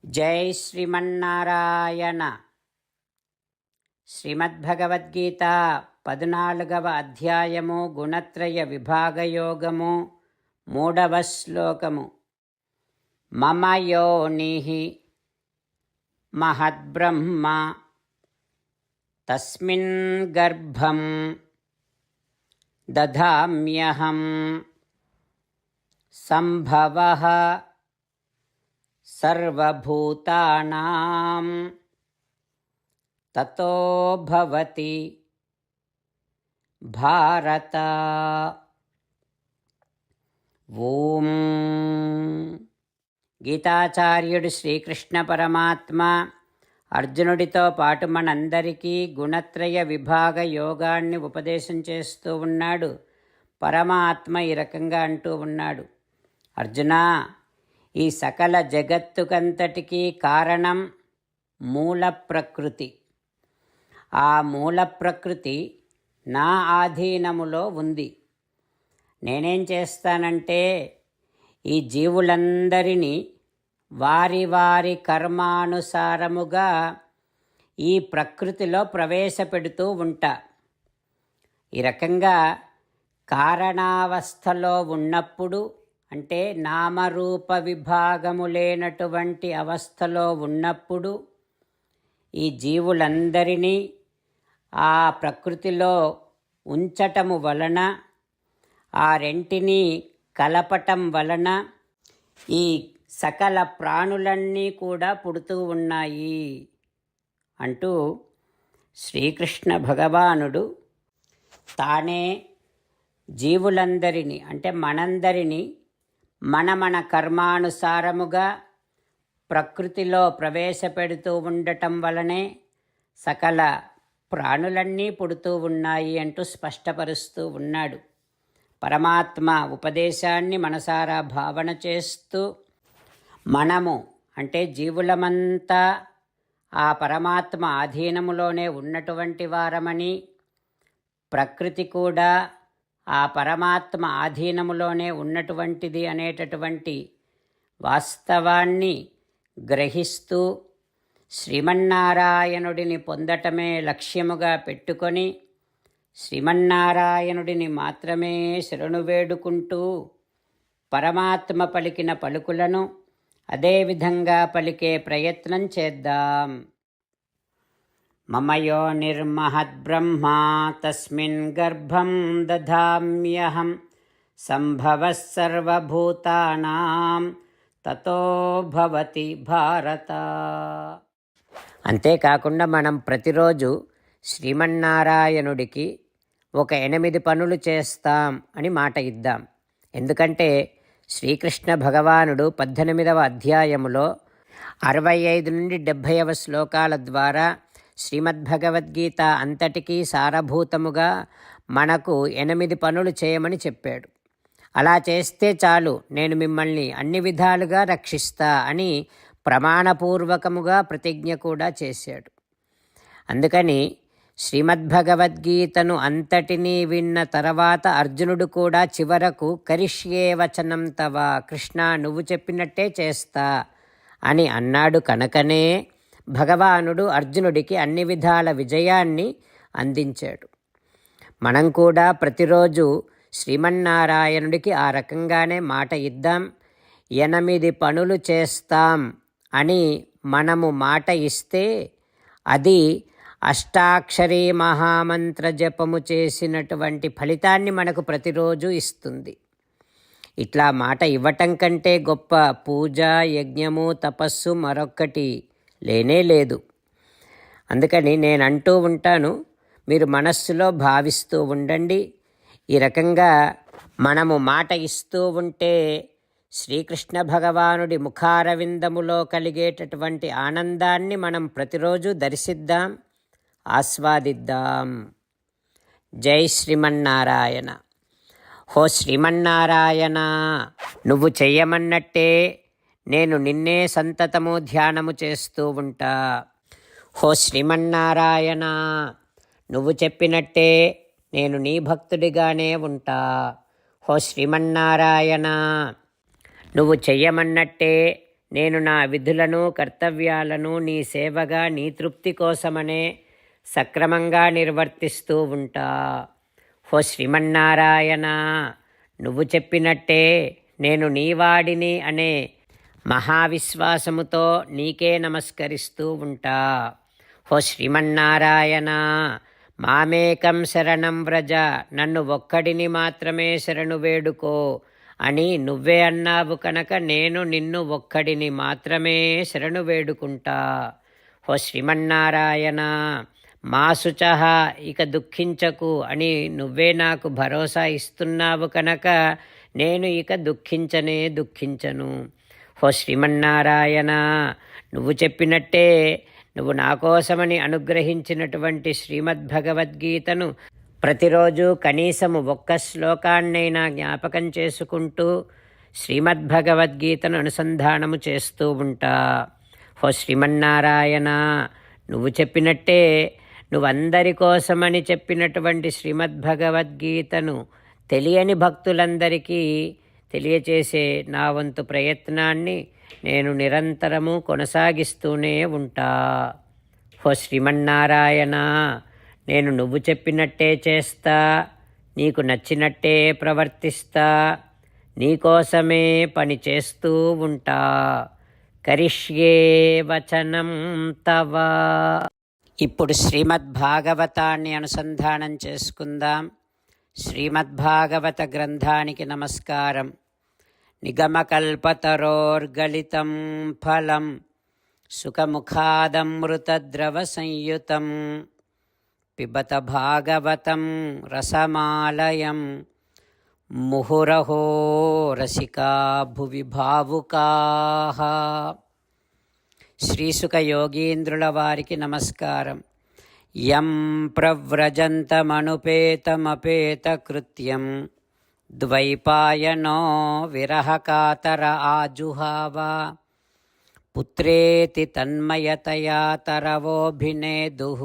జై శ్రీమన్నారాయణ. శ్రీమద్భగవద్గీత 14వ అధ్యాయము గుణత్రయ విభాగయోగము 3వ శ్లోకము. మమ యోనిః మహద్బ్రహ్మ తస్మిన్ గర్భం దధామ్యహం సంభవః సర్వభూతానాం తతో భవతి భారత. ఓం. గీతాచార్యుడు శ్రీకృష్ణ పరమాత్మ అర్జునుడితో పాటు మనందరికీ గుణత్రయ విభాగ యోగాన్ని ఉపదేశం చేస్తూ ఉన్నాడు. పరమాత్మ ఈ రకంగా అంటూ ఉన్నాడు, అర్జునా, ఈ సకల జగత్తుకంతటికీ కారణం మూల ప్రకృతి. ఆ మూల ప్రకృతి నా ఆధీనములో ఉంది. నేనేం చేస్తానంటే ఈ జీవులందరినీ వారి వారి కర్మానుసారముగా ఈ ప్రకృతిలో ప్రవేశపెడుతూ ఉంటా. ఈ రకంగా కారణావస్థలో ఉన్నప్పుడు, అంటే నామరూప విభాగము లేనటువంటి అవస్థలో ఉన్నప్పుడు ఈ జీవులందరినీ ఆ ప్రకృతిలో ఉంచటము వలన, ఆ రెంటిని కలపటం వలన ఈ సకల ప్రాణులన్నీ కూడా పుడుతూ ఉన్నాయి అంటూ శ్రీకృష్ణ భగవానుడు తానే జీవులందరినీ, అంటే మనందరినీ మన కర్మానుసారముగా ప్రకృతిలో ప్రవేశపెడుతూ ఉండటం వలనే సకల ప్రాణులన్నీ పుడుతూ ఉన్నాయి అంటూ స్పష్టపరుస్తూ ఉన్నాడు. పరమాత్మ ఉపదేశాన్ని మనసారా భావన చేస్తూ మనము, అంటే జీవులమంతా ఆ పరమాత్మ ఆధీనములోనే ఉన్నటువంటి వారమని, ప్రకృతి కూడా ఆ పరమాత్మ ఆధీనములోనే ఉన్నటువంటిది అనేటటువంటి వాస్తవాన్ని గ్రహిస్తూ శ్రీమన్నారాయణుడిని పొందటమే లక్ష్యముగా పెట్టుకొని శ్రీమన్నారాయణుడిని మాత్రమే శరణు వేడుకుంటూ పరమాత్మ పలికిన పలుకులను అదేవిధంగా పలికే ప్రయత్నం చేద్దాం. మమ యోనిర్మహద్బ్రహ్మ తస్మిన్ గర్భం దధామ్యహం సంభవః సర్వభూతానాం తతో భవతి భారత. అంతేకాకుండా మనం ప్రతిరోజు శ్రీమన్నారాయణుడికి ఒక 8 పనులు చేస్తాం అని మాట ఇద్దాం. ఎందుకంటే శ్రీకృష్ణ భగవానుడు 18వ అధ్యాయములో 65 నుండి 70వ శ్లోకాల ద్వారా శ్రీమద్భగవద్గీత అంతటికీ సారభూతముగా మనకు 8 పనులు చేయమని చెప్పాడు. అలా చేస్తే చాలు, నేను మిమ్మల్ని అన్ని విధాలుగా రక్షిస్తా అని ప్రమాణపూర్వకముగా ప్రతిజ్ఞ కూడా చేశాడు. అందుకని శ్రీమద్భగవద్గీతను అంతటినీ విన్న తర్వాత అర్జునుడు కూడా చివరకు కరిష్యే వచనం తవ, కృష్ణ నువ్వు చెప్పినట్టే చేస్తా అని అన్నాడు. కనుకనే భగవానుడు అర్జునుడికి అన్ని విధాల విజయాన్ని అందించాడు. మనం కూడా ప్రతిరోజు శ్రీమన్నారాయణుడికి ఆ రకంగానే మాట ఇద్దాం. 8 పనులు చేస్తాం అని మనము మాట ఇస్తే అది అష్టాక్షరీ మహామంత్ర జపము చేసినటువంటి ఫలితాన్ని మనకు ప్రతిరోజు ఇస్తుంది. ఇట్లా మాట ఇవ్వటం కంటే గొప్ప పూజ, యజ్ఞము, తపస్సు మరొక్కటి లేనే లేదు. అందుకని నేను అంటూ ఉంటాను, మీరు మనస్సులో భావిస్తూ ఉండండి. ఈ రకంగా మనము మాట ఇస్తూ ఉంటే శ్రీకృష్ణ భగవానుడి ముఖారవిందములో కలిగేటటువంటి ఆనందాన్ని మనం ప్రతిరోజు దర్శిద్దాం, ఆస్వాదిద్దాం. జై శ్రీమన్నారాయణ. హో శ్రీమన్నారాయణ, నువ్వు చెయ్యమన్నట్టే నేను నిన్నే సంతతము ధ్యానము చేస్తూ ఉంటా. హో శ్రీమన్నారాయణ, నువ్వు చెప్పినట్టే నేను నీ భక్తుడిగానే ఉంటా. హో శ్రీమన్నారాయణ, నువ్వు చెయ్యమన్నట్టే నేను నా విధులను కర్తవ్యాలను నీ సేవగా నీ తృప్తి కోసమనే సక్రమంగా నిర్వర్తిస్తూ ఉంటా. ఓ శ్రీమన్నారాయణ, నువ్వు చెప్పినట్టే నేను నీవాడిని అనే మహావిశ్వాసముతో నీకే నమస్కరిస్తూ ఉంటా. ఓ శ్రీమన్నారాయణ, మామేకం శరణం వ్రజ, నన్ను ఒక్కడిని మాత్రమే శరణు వేడుకో అని నువ్వే అన్నావు కనుక నేను నిన్ను ఒక్కడిని మాత్రమే శరణు వేడుకుంటా. ఓ శ్రీమన్నారాయణ, మా శుచః, ఇక దుఃఖించకు అని నువ్వే నాకు భరోసా ఇస్తున్నావు కనుక నేను ఇక దుఃఖించను. ఓ శ్రీమన్నారాయణ, నువ్వు చెప్పినట్టే నువ్వు నా కోసమని అనుగ్రహించినటువంటి శ్రీమద్భగవద్గీతను ప్రతిరోజు కనీసము ఒక్క శ్లోకాన్నైనా జ్ఞాపకం చేసుకుంటూ శ్రీమద్భగవద్గీతను అనుసంధానము చేస్తూ ఉంటా. ఓ శ్రీమన్నారాయణ, నువ్వు చెప్పినట్టే నువ్వందరి కోసమని చెప్పినటువంటి శ్రీమద్భగవద్గీతను తెలియని భక్తులందరికీ తెలియచేసే నా వంతు ప్రయత్నాన్ని నేను నిరంతరము కొనసాగిస్తూనే ఉంటా. ఓ శ్రీమన్నారాయణ, నేను నువ్వు చెప్పినట్టే చేస్తా, నీకు నచ్చినట్టే ప్రవర్తిస్తా, నీకోసమే పని చేస్తూ ఉంటా. కరిష్యే వచనం తవ. ఇప్పుడు శ్రీమద్భాగవతాన్ని అనుసంధానం చేసుకుందాం. శ్రీమద్భాగవత గ్రంథానికి నమస్కారం. నిగమకల్పతరోర్గలితం ఫలం సుఖముఖాదమృతద్రవ సంయుతం పిబత భాగవతం రసమాలయం ముహురహో రసికా భువి భావుకాః. శ్రీసుఖ యోగీంద్రుల వారికి నమస్కారం. యం ప్రవ్రజంతమనుపేతమపేతకృత్యం ద్వైపాయనో విరహకాతర ఆజుహావ పుత్రేతి తన్మయతయా తరవోభినేదుః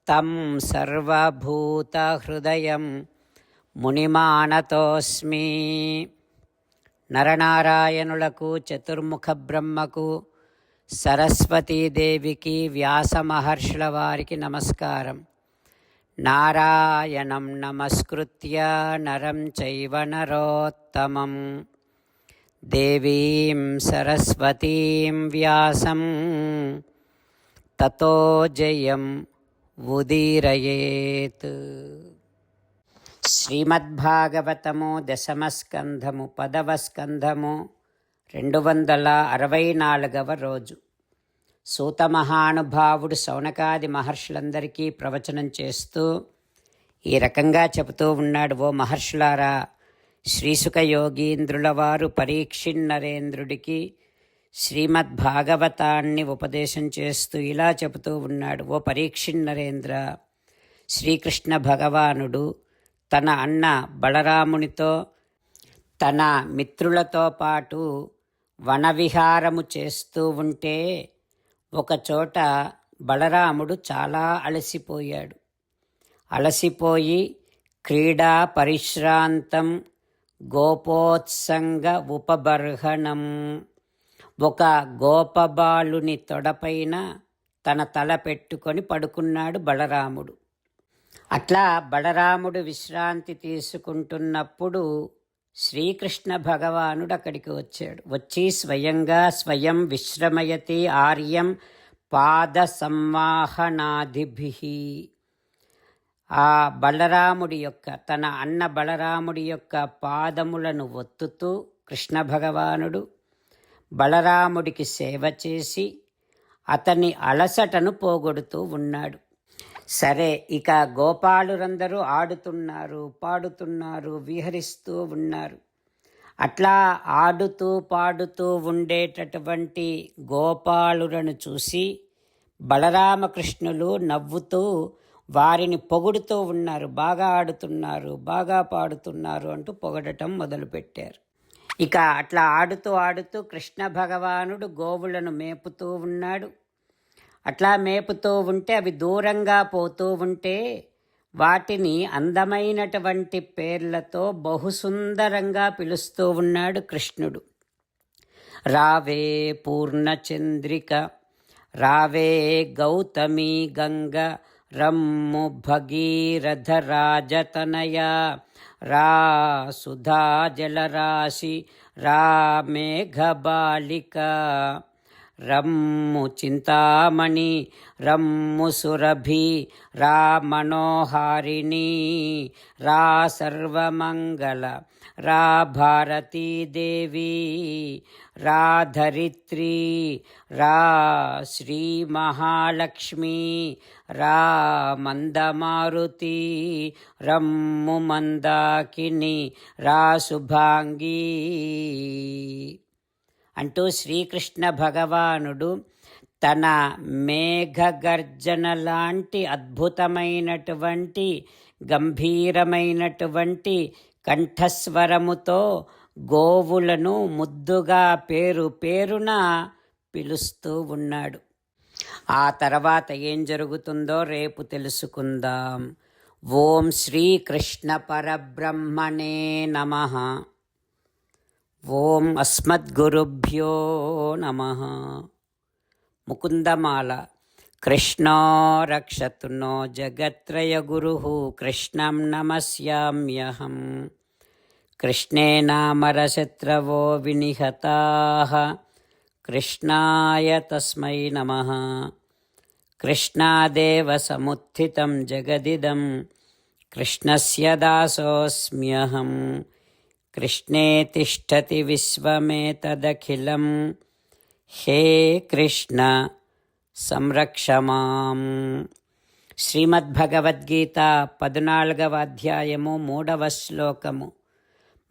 తం సర్వభూతహృదయం మునిమానతోస్మి. నరనారాయణులకు, చతుర్ముఖ బ్రహ్మకు, సరస్వతీదేవికి, వ్యాస మహర్షుల వారికి నమస్కారం. నారాయణం నమస్కృత్య నరం చైవ నరోత్తమం దేవీం సరస్వతీం వ్యాసం తతో జయం ఉదీరయేత్. శ్రీమద్భాగవతము దశమస్కంధము 10వ స్కంధము 264వ రోజు. సూత మహానుభావుడు శౌనకాది మహర్షులందరికీ ప్రవచనం చేస్తూ ఈ రకంగా చెబుతూ ఉన్నాడు. ఓ మహర్షులారా, శ్రీసుఖ యోగీంద్రుల వారు పరీక్షిన్నరేంద్రుడికి శ్రీమద్భాగవతాన్ని ఉపదేశం చేస్తూ ఇలా చెబుతూ ఉన్నాడు. ఓ పరీక్షిన్నరేంద్ర, శ్రీకృష్ణ భగవానుడు తన అన్న బలరామునితో తన మిత్రులతో పాటు వనవిహారము చేస్తూ ఉంటే ఒకచోట బలరాముడు చాలా అలసిపోయాడు. అలసిపోయి క్రీడా పరిశ్రాంతం గోపోత్సంగ ఉపబర్హణం, ఒక గోపబాలుని తొడపైన తన తల పెట్టుకొని పడుకున్నాడు బలరాముడు. అట్లా బలరాముడు విశ్రాంతి తీసుకుంటున్నప్పుడు శ్రీకృష్ణ భగవానుడు అక్కడికి వచ్చాడు. వచ్చి స్వయం విశ్రమయతి ఆర్యం పాద సంవాహనాదిభిః. ఆ బలరాముడి యొక్క, తన అన్న బలరాముడి యొక్క పాదములను ఒత్తుతూ కృష్ణ భగవానుడు బలరాముడికి సేవ చేసి అతని అలసటను పోగొడుతూ ఉన్నాడు. సరే, ఇక గోపాలురందరూ ఆడుతున్నారు, పాడుతున్నారు, విహరిస్తూ ఉన్నారు. అట్లా ఆడుతూ పాడుతూ ఉండేటటువంటి గోపాలులను చూసి బలరామకృష్ణులు నవ్వుతూ వారిని పొగుడుతూ ఉన్నారు. బాగా ఆడుతున్నారు, బాగా పాడుతున్నారు అంటూ పొగడటం మొదలుపెట్టారు. ఇక అట్లా ఆడుతూ ఆడుతూ కృష్ణ భగవానుడు గోవులను మేపుతూ ఉన్నాడు. అట్లా మేపుతూ ఉంటే అవి దూరంగా పోతూ ఉంటే వాటిని అందమైనటువంటి పేర్లతో బహుసుందరంగా పిలుస్తూ ఉన్నాడు కృష్ణుడు. రావే పూర్ణచంద్రిక, రావే గౌతమి గంగ, రమ్ము భగీరథ రాజతనయ, రా సుధా జలరాశి, రా మేఘబాలిక, రమ్ము చింతామణి, రమ్ము సురభి, రా మనోహారిణి, రా సర్వమంగళ, రా భారతీదేవి, రా ధరిత్రి, రా శ్రీ మహాలక్ష్మి, రా మందమారుతి, రమ్ము మందాకిని, రా శుభాంగి అంటూ శ్రీకృష్ణ భగవానుడు తన మేఘగర్జన లాంటి అద్భుతమైనటువంటి గంభీరమైనటువంటి కంఠస్వరముతో గోవులను ముద్దుగా పేరు పేరున పిలుస్తూ ఉన్నాడు. ఆ తర్వాత ఏం జరుగుతుందో రేపు తెలుసుకుందాం. ఓం శ్రీకృష్ణ పరబ్రహ్మణే నమః. ఓం అస్మద్గురుభ్యో నమః. ముకుందమాల. కృష్ణో రక్షతు నో జగత్రయ గురుః, కృష్ణం నమస్యామ్యహం. కృష్ణే నామరశత్రవో వినిహతాః, కృష్ణాయ తస్మై నమః. కృష్ణాదేవ సముత్థితం జగదిదం, కృష్ణస్య దాసోऽస్మ్యహం. కృష్ణే తిష్టతి విశ్వమేతదఖిలం, హే కృష్ణ సంరక్ష మాం. శ్రీమద్భగవద్గీత 14వ అధ్యాయము 3వ శ్లోకము.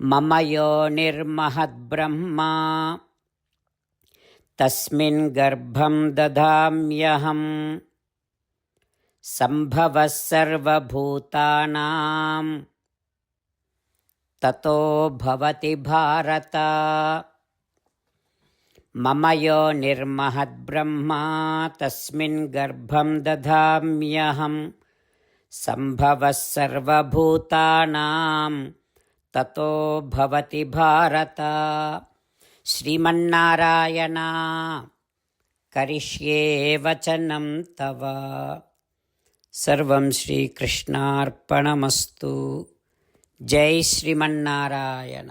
మమ యోనిర్మహద్బ్రహ్మ తస్మిన్ గర్భం దధామ్యహం, సంభవః సర్వభూతానాం తతో భవతి భారత. మమ యోనిర్మహద్బ్రహ్మ తస్మిన్ గర్భం దధామ్యహం, సంభవః సర్వభూతానాం తతో భవతి భారత. శ్రీమన్నారాయణ కరిష్యే వచనం తవ. సర్వం శ్రీకృష్ణార్పణమస్తు. జై శ్రీమన్నారాయణ.